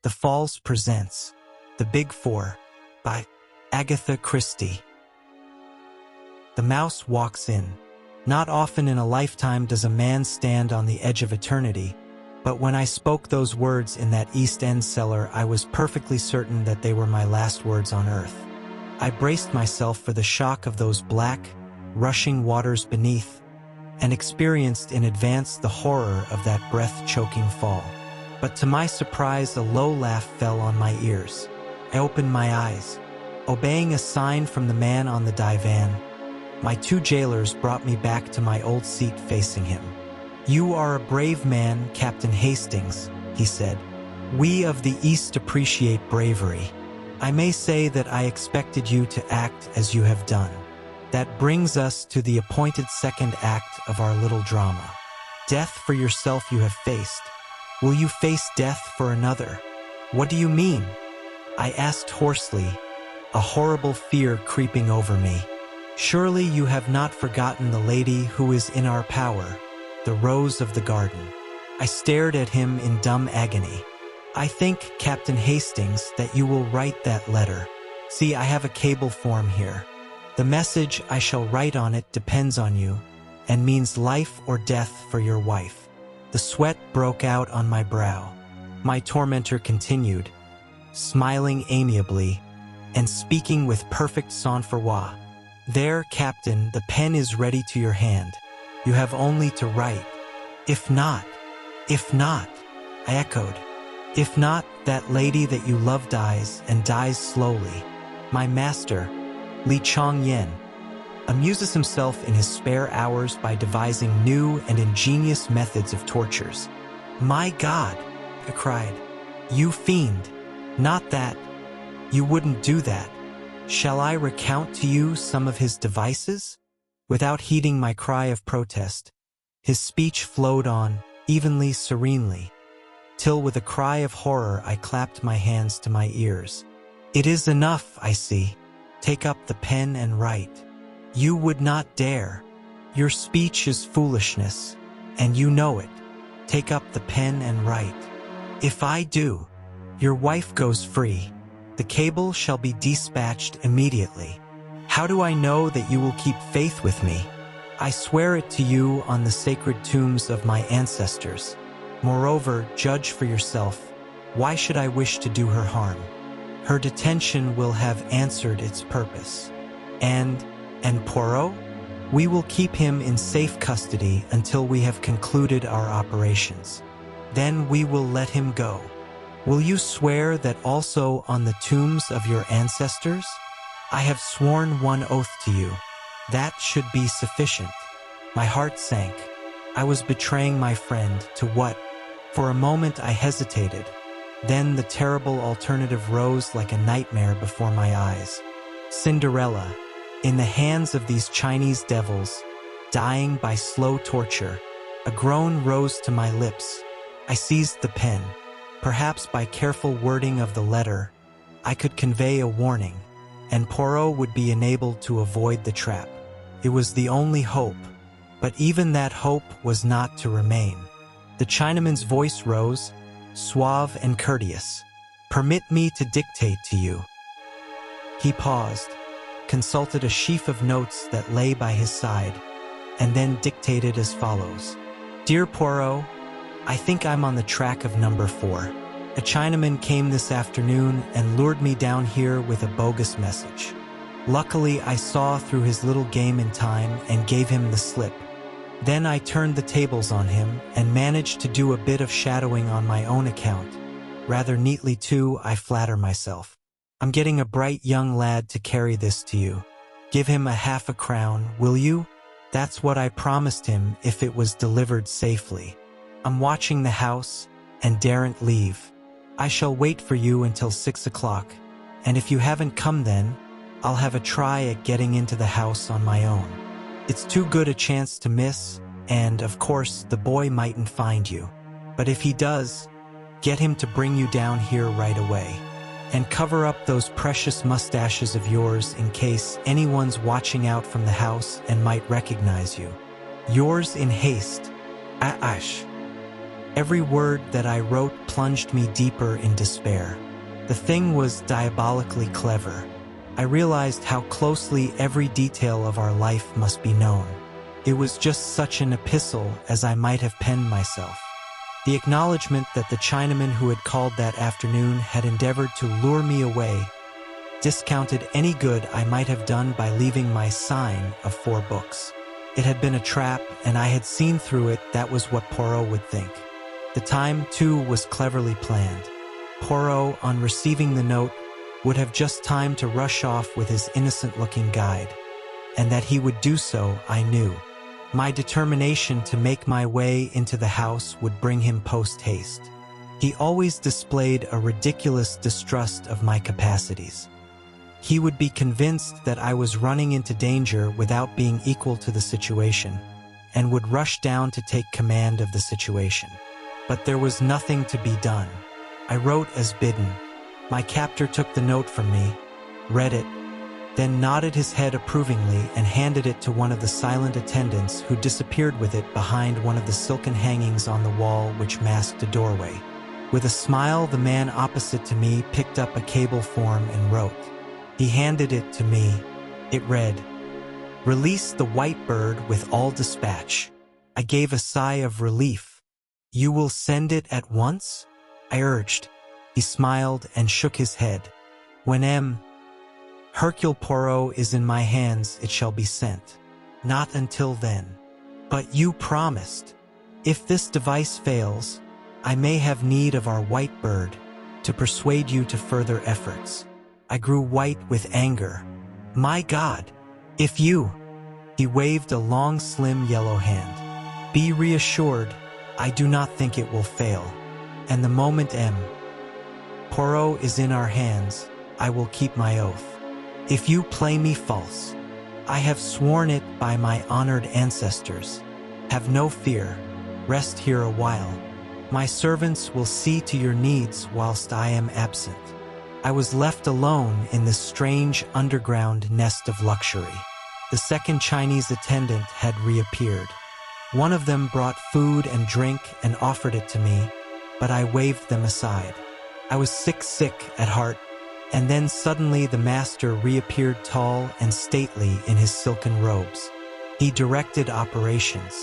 The Falls presents The Big Four by Agatha Christie. The mouse walks in. Not often in a lifetime does a man stand on the edge of eternity, but when I spoke those words in that East End cellar, I was perfectly certain that they were my last words on earth. I braced myself for the shock of those black, rushing waters beneath, and experienced in advance the horror of that breath-choking fall. But to my surprise, a low laugh fell on my ears. I opened my eyes. Obeying a sign from the man on the divan, my two jailers brought me back to my old seat facing him. "You are a brave man, Captain Hastings," he said. "We of the East appreciate bravery. I may say that I expected you to act as you have done. That brings us to the appointed second act of our little drama. Death for yourself you have faced. Will you face death for another?" "What do you mean?" I asked hoarsely, a horrible fear creeping over me. "Surely you have not forgotten the lady who is in our power, the rose of the garden." I stared at him in dumb agony. "I think, Captain Hastings, that you will write that letter. See, I have a cable form here. The message I shall write on it depends on you, and means life or death for your wife." The sweat broke out on my brow. My tormentor continued, smiling amiably, and speaking with perfect sang-froid. "There, Captain, the pen is ready to your hand. You have only to write. If not, I echoed. "If not, that lady that you love dies, and dies slowly. My master, Li Chong-yen, amuses himself in his spare hours by devising new and ingenious methods of tortures." "My God!" I cried. "You fiend! Not that! You wouldn't do that. Shall I recount to you some of his devices?" Without heeding my cry of protest, his speech flowed on, evenly, serenely, till with a cry of horror I clapped my hands to my ears. "It is enough, I see. Take up the pen and write. You would not dare. Your speech is foolishness, and you know it. Take up the pen and write. If I do, your wife goes free. The cable shall be dispatched immediately. How do I know that you will keep faith with me? I swear it to you on the sacred tombs of my ancestors. Moreover, judge for yourself. Why should I wish to do her harm? Her detention will have answered its purpose. And Poirot? We will keep him in safe custody until we have concluded our operations. Then we will let him go. Will you swear that also on the tombs of your ancestors? I have sworn one oath to you. That should be sufficient." My heart sank. I was betraying my friend to what? For a moment I hesitated. Then the terrible alternative rose like a nightmare before my eyes. Cinderella, in the hands of these Chinese devils, dying by slow torture. A groan rose to my lips. I seized the pen. Perhaps by careful wording of the letter, I could convey a warning, and Poirot would be enabled to avoid the trap. It was the only hope, but even that hope was not to remain. The Chinaman's voice rose, suave and courteous. "Permit me to dictate to you." He paused, consulted a sheaf of notes that lay by his side, and then dictated as follows. "Dear Poirot, I think I'm on the track of number 4. A Chinaman came this afternoon and lured me down here with a bogus message. Luckily, I saw through his little game in time and gave him the slip. Then I turned the tables on him and managed to do a bit of shadowing on my own account. Rather neatly too, I flatter myself. I'm getting a bright young lad to carry this to you. Give him a half-a-crown, will you? That's what I promised him if it was delivered safely. I'm watching the house and daren't leave. I shall wait for you until 6 o'clock, and if you haven't come then, I'll have a try at getting into the house on my own. It's too good a chance to miss, and, of course, the boy mightn't find you. But if he does, get him to bring you down here right away. And cover up those precious mustaches of yours in case anyone's watching out from the house and might recognize you. Yours in haste, Ash. Every word that I wrote plunged me deeper in despair. The thing was diabolically clever. I realized how closely every detail of our life must be known. It was just such an epistle as I might have penned myself. The acknowledgement that the Chinaman who had called that afternoon had endeavored to lure me away discounted any good I might have done by leaving my sign of 4 books. It had been a trap, and I had seen through it. That was what Poirot would think. The time, too, was cleverly planned. Poirot, on receiving the note, would have just time to rush off with his innocent-looking guide. And that he would do so, I knew. My determination to make my way into the house would bring him post-haste. He always displayed a ridiculous distrust of my capacities. He would be convinced that I was running into danger without being equal to the situation, and would rush down to take command of the situation. But there was nothing to be done. I wrote as bidden. My captor took the note from me, read it, then nodded his head approvingly and handed it to one of the silent attendants, who disappeared with it behind one of the silken hangings on the wall which masked a doorway. With a smile, the man opposite to me picked up a cable form and wrote. He handed it to me. It read, "Release the white bird with all dispatch." I gave a sigh of relief. "You will send it at once?" I urged. He smiled and shook his head. "When Hercule Poirot is in my hands, it shall be sent. Not until then." "But you promised." "If this device fails, I may have need of our white bird to persuade you to further efforts." I grew white with anger. "My God, if you—" He waved a long, slim yellow hand. "Be reassured, I do not think it will fail. And the moment Poirot is in our hands, I will keep my oath. If you play me false, I have sworn it by my honored ancestors. Have no fear, rest here a while. My servants will see to your needs whilst I am absent." I was left alone in this strange underground nest of luxury. The second Chinese attendant had reappeared. One of them brought food and drink and offered it to me, but I waved them aside. I was sick at heart, and then suddenly the master reappeared, tall and stately in his silken robes. He directed operations.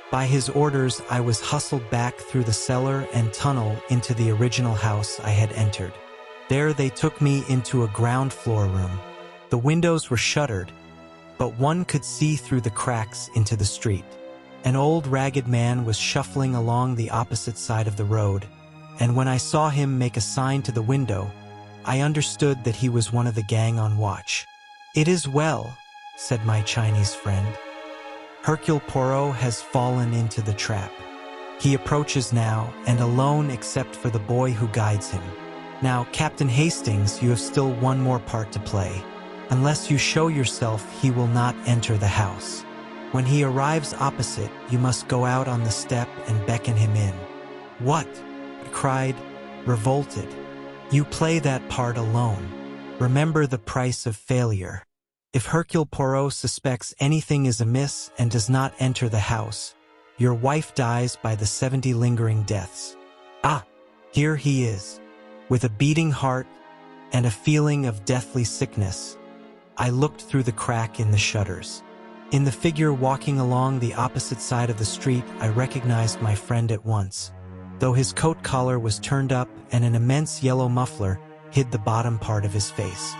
By his orders, I was hustled back through the cellar and tunnel into the original house I had entered. There they took me into a ground floor room. The windows were shuttered, but one could see through the cracks into the street. An old ragged man was shuffling along the opposite side of the road, and when I saw him make a sign to the window, I understood that he was one of the gang on watch. "It is well," said my Chinese friend. "Hercule Poirot has fallen into the trap. He approaches now, and alone except for the boy who guides him. Now, Captain Hastings, you have still one more part to play. Unless you show yourself, he will not enter the house. When he arrives opposite, you must go out on the step and beckon him in." "What?" I cried, revolted. "You play that part alone. Remember the price of failure. If Hercule Poirot suspects anything is amiss and does not enter the house, your wife dies by the 70 lingering deaths. Ah, here he is." With a beating heart and a feeling of deathly sickness, I looked through the crack in the shutters. In the figure walking along the opposite side of the street, I recognized my friend at once, though his coat collar was turned up and an immense yellow muffler hid the bottom part of his face.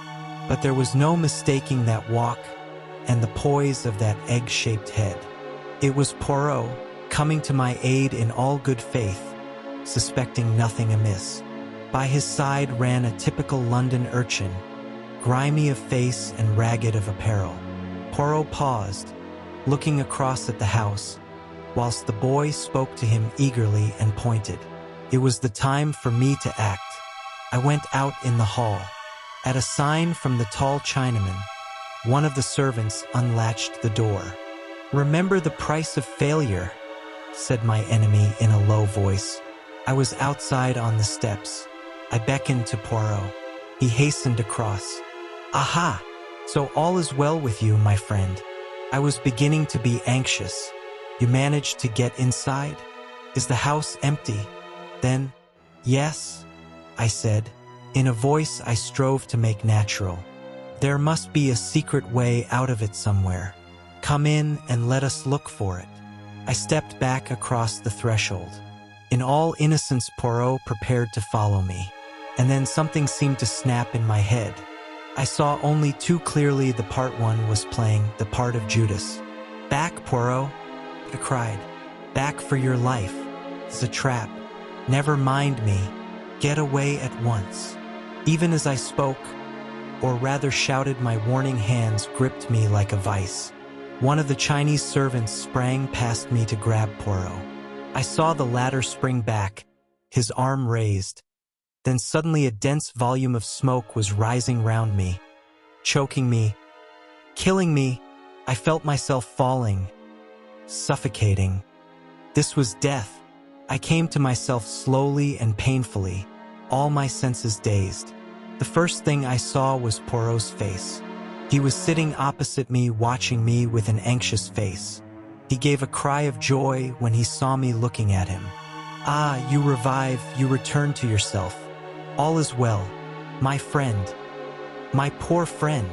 But there was no mistaking that walk and the poise of that egg-shaped head. It was Poirot, coming to my aid in all good faith, suspecting nothing amiss. By his side ran a typical London urchin, grimy of face and ragged of apparel. Poirot paused, looking across at the house, whilst the boy spoke to him eagerly and pointed. It was the time for me to act. I went out in the hall. At a sign from the tall Chinaman, one of the servants unlatched the door. "Remember the price of failure," said my enemy in a low voice. I was outside on the steps. I beckoned to Poirot. He hastened across. "Aha! So all is well with you, my friend." I was beginning to be anxious. "You managed to get inside?" Is the house empty? Then, yes, I said, in a voice I strove to make natural. There must be a secret way out of it somewhere. Come in and let us look for it. I stepped back across the threshold. In all innocence, Poirot prepared to follow me. And then something seemed to snap in my head. I saw only too clearly the part one was playing the part of Judas. Back, Poirot, I cried. Back for your life. It's a trap. Never mind me. Get away at once. Even as I spoke, or rather shouted, my warning hands gripped me like a vice. One of the Chinese servants sprang past me to grab Poirot. I saw the latter spring back, his arm raised. Then suddenly a dense volume of smoke was rising round me, choking me, killing me. I felt myself falling, suffocating. This was death. I came to myself slowly and painfully, all my senses dazed. The first thing I saw was Poirot's face. He was sitting opposite me, watching me with an anxious face. He gave a cry of joy when he saw me looking at him. Ah, you revive, you return to yourself. All is well. My friend. My poor friend.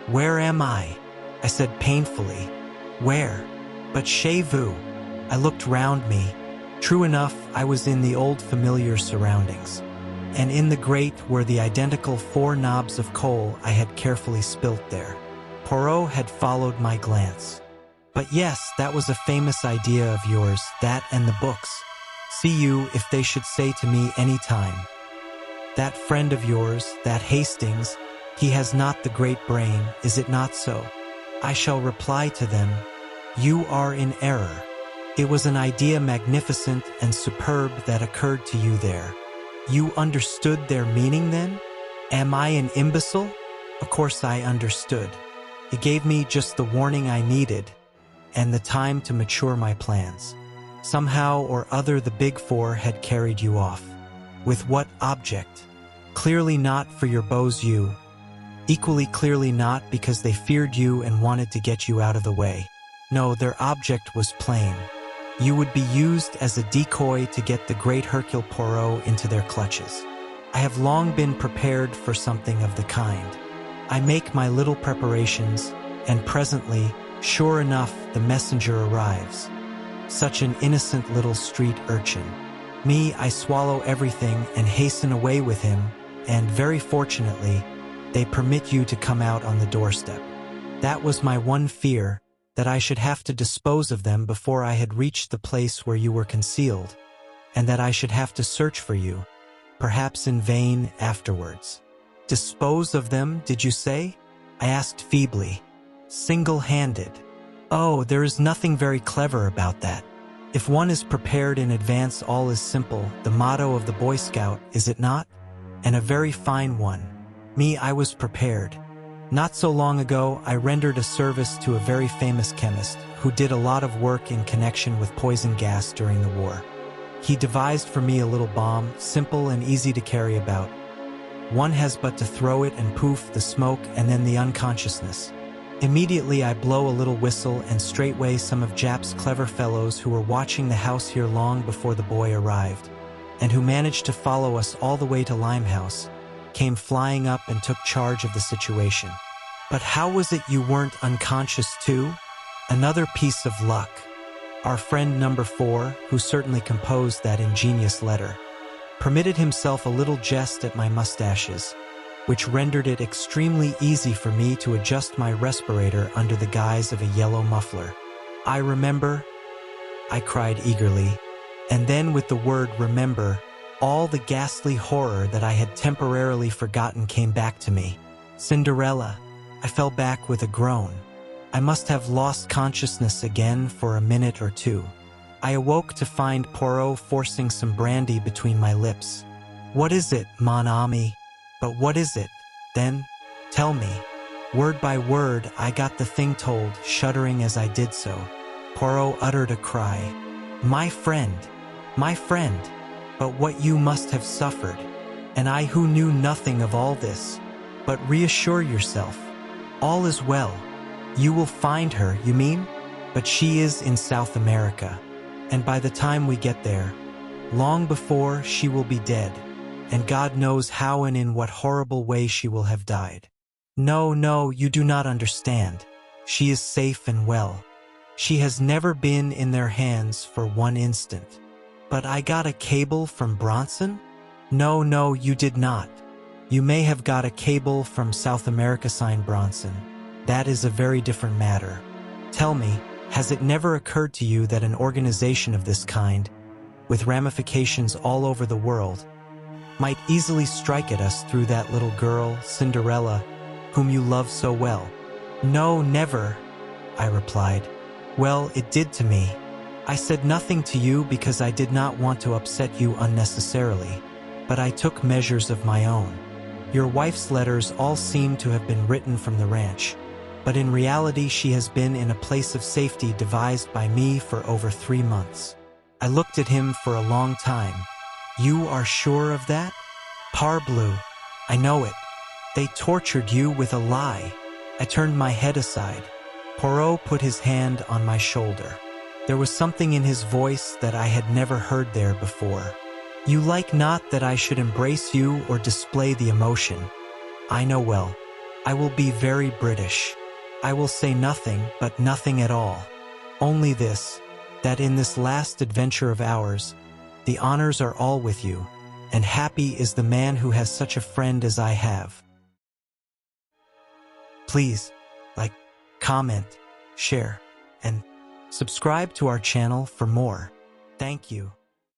Where am I? I said painfully. Where? But chez vous. I looked round me. True enough, I was in the old familiar surroundings. And in the grate were the identical 4 knobs of coal I had carefully spilt there. Poirot had followed my glance. But yes, that was a famous idea of yours, that and the books. See you if they should say to me any time. That friend of yours, that Hastings, he has not the great brain, is it not so? I shall reply to them, you are in error. It was an idea magnificent and superb that occurred to you there. You understood their meaning then? Am I an imbecile? Of course I understood. It gave me just the warning I needed and the time to mature my plans. Somehow or other the Big Four had carried you off. With what object? Clearly not for your beaux yeux. Equally clearly not because they feared you and wanted to get you out of the way. No, their object was plain. You would be used as a decoy to get the great Hercule Poirot into their clutches. I have long been prepared for something of the kind. I make my little preparations, and presently, sure enough, the messenger arrives. Such an innocent little street urchin. Me, I swallow everything and hasten away with him, and very fortunately, they permit you to come out on the doorstep. That was my one fear, that I should have to dispose of them before I had reached the place where you were concealed, and that I should have to search for you, perhaps in vain afterwards. Dispose of them, did you say? I asked feebly. Single-handed. Oh, there is nothing very clever about that. If one is prepared in advance, all is simple, the motto of the Boy Scout, is it not? And a very fine one. Me, I was prepared. Not so long ago, I rendered a service to a very famous chemist who did a lot of work in connection with poison gas during the war. He devised for me a little bomb, simple and easy to carry about. One has but to throw it and poof, the smoke and then the unconsciousness. Immediately I blow a little whistle and straightway some of Jap's clever fellows who were watching the house here long before the boy arrived, and who managed to follow us all the way to Limehouse, came flying up and took charge of the situation. But how was it you weren't unconscious too? Another piece of luck. Our friend number 4, who certainly composed that ingenious letter, permitted himself a little jest at my mustaches, which rendered it extremely easy for me to adjust my respirator under the guise of a yellow muffler. I remember, I cried eagerly, and then with the word remember, all the ghastly horror that I had temporarily forgotten came back to me. Cinderella. I fell back with a groan. I must have lost consciousness again for a minute or two. I awoke to find Poirot forcing some brandy between my lips. What is it, mon ami? But what is it? Then, tell me. Word by word, I got the thing told, shuddering as I did so. Poirot uttered a cry. My friend! My friend! But what you must have suffered, and I who knew nothing of all this. But reassure yourself. All is well. You will find her, you mean? But she is in South America. And by the time we get there, long before she will be dead, and God knows how and in what horrible way she will have died. No, no, you do not understand. She is safe and well. She has never been in their hands for one instant. But I got a cable from Bronson? No, no, you did not. You may have got a cable from South America signed Bronson. That is a very different matter. Tell me, has it never occurred to you that an organization of this kind, with ramifications all over the world, might easily strike at us through that little girl, Cinderella, whom you love so well? No, never, I replied. Well, it did to me. I said nothing to you because I did not want to upset you unnecessarily, but I took measures of my own. Your wife's letters all seem to have been written from the ranch, but in reality she has been in a place of safety devised by me for over 3 months. I looked at him for a long time. You are sure of that? Parbleu, I know it. They tortured you with a lie. I turned my head aside. Poirot put his hand on my shoulder. There was something in his voice that I had never heard there before. You like not that I should embrace you or display the emotion. I know well. I will be very British. I will say nothing, but nothing at all. Only this, that in this last adventure of ours, the honors are all with you, and happy is the man who has such a friend as I have. Please, like, comment, share, and subscribe to our channel for more. Thank you.